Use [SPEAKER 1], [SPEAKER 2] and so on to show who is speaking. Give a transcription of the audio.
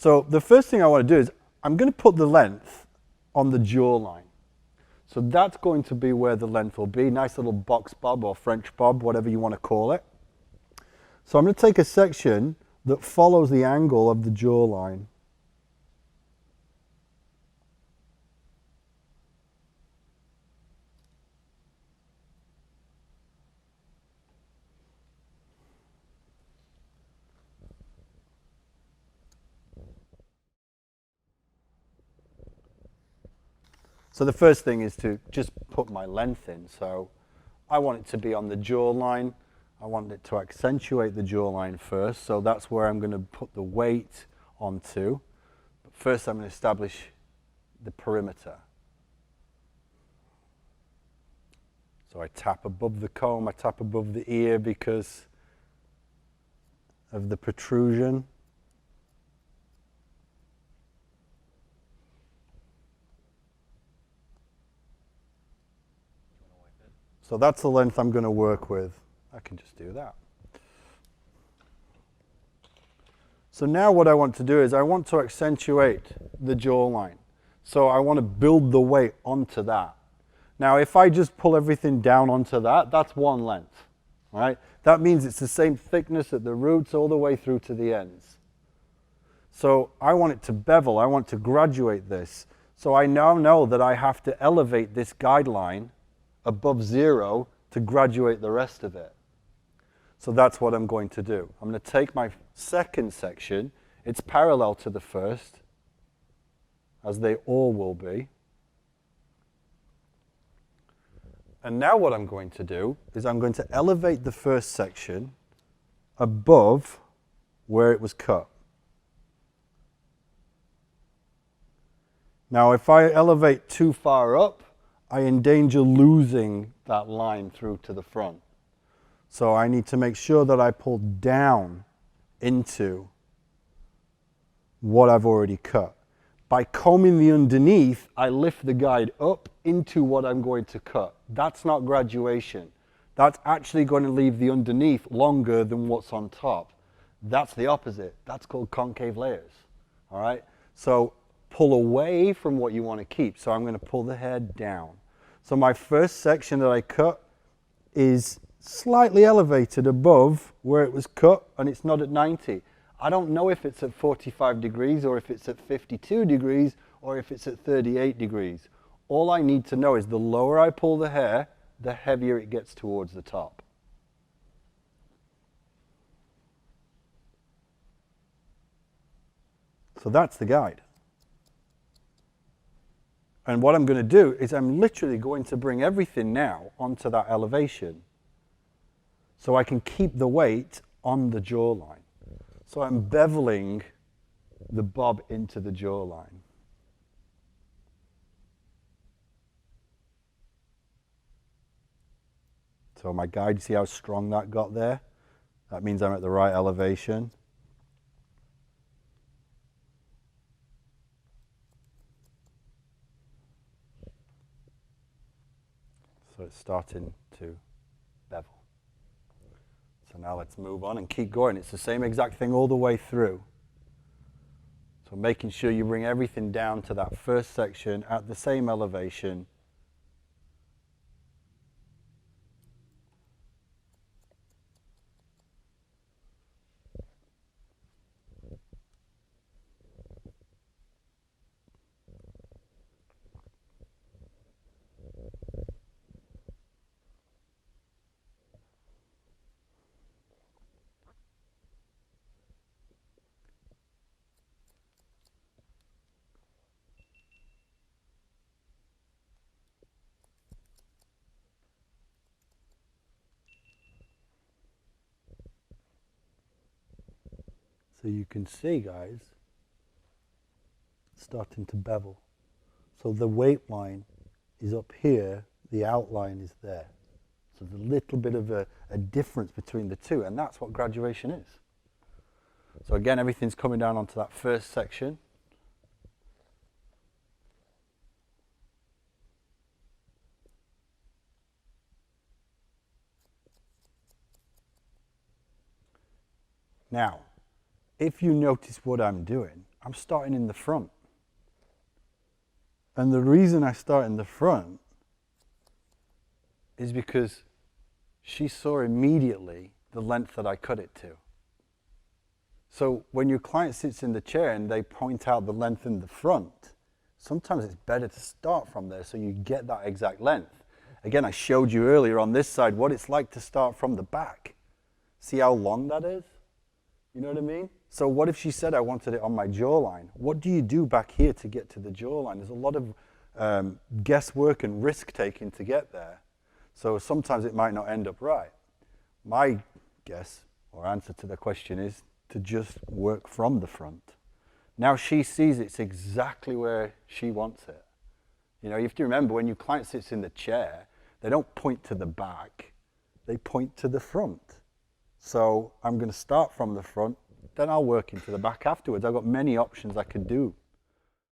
[SPEAKER 1] So the first thing I want to do is I'm going to put the length on the jawline. So that's going to be where the length will be. Nice little box bob or French bob, whatever you want to call it. So I'm going to take a section that follows the angle of the jawline. So the first thing is to just put my length in. So I want it to be on the jawline. I want it to accentuate the jawline first. So that's where I'm going to put the weight onto. But first I'm going to establish the perimeter. So I tap above the comb, I tap above the ear because of the protrusion. So that's the length I'm going to work with. I can just do that. So now what I want to do is I want to accentuate the jawline. So I want to build the weight onto that. Now if I just pull everything down onto that, that's one length, right? That means it's the same thickness at the roots all the way through to the ends. So I want it to bevel, I want to graduate this. So I now know that I have to elevate this guideline above 0 to graduate the rest of it. So that's what I'm going to do. I'm going to take my second section, it's parallel to the first, as they all will be. And now what I'm going to do is I'm going to elevate the first section above where it was cut. Now if I elevate too far up, I endanger losing that line through to the front. So I need to make sure that I pull down into what I've already cut. By combing the underneath, I lift the guide up into what I'm going to cut. That's not graduation. That's actually going to leave the underneath longer than what's on top. That's the opposite. That's called concave layers. All right? So pull away from what you want to keep. So I'm going to pull the hair down. So my first section that I cut is slightly elevated above where it was cut, and it's not at 90. I don't know if it's at 45 degrees or if it's at 52 degrees or if it's at 38 degrees. All I need to know is the lower I pull the hair, the heavier it gets towards the top. So that's the guide. And what I'm going to do is I'm literally going to bring everything now onto that elevation so I can keep the weight on the jawline. So I'm beveling the bob into the jawline. So my guide, see how strong that got there? That means I'm at the right elevation. So it's starting to bevel. So now let's move on and keep going. It's the same exact thing all the way through. So making sure you bring everything down to that first section at the same elevation. So you can see, guys, it's starting to bevel. So the weight line is up here, the outline is there. So there's a little bit of a difference between the two, and that's what graduation is. So again, everything's coming down onto that first section. Now, if you notice what I'm doing, I'm starting in the front. And the reason I start in the front is because she saw immediately the length that I cut it to. So when your client sits in the chair and they point out the length in the front, sometimes it's better to start from there so you get that exact length. Again, I showed you earlier on this side what it's like to start from the back. See how long that is? You know what I mean? So what if she said I wanted it on my jawline? What do you do back here to get to the jawline? There's a lot of guesswork and risk taking to get there. So sometimes it might not end up right. My guess or answer to the question is to just work from the front. Now she sees it's exactly where she wants it. You know, you have to remember when your client sits in the chair, they don't point to the back, they point to the front. So I'm going to start from the front, then I'll work into the back afterwards. I've got many options I could do.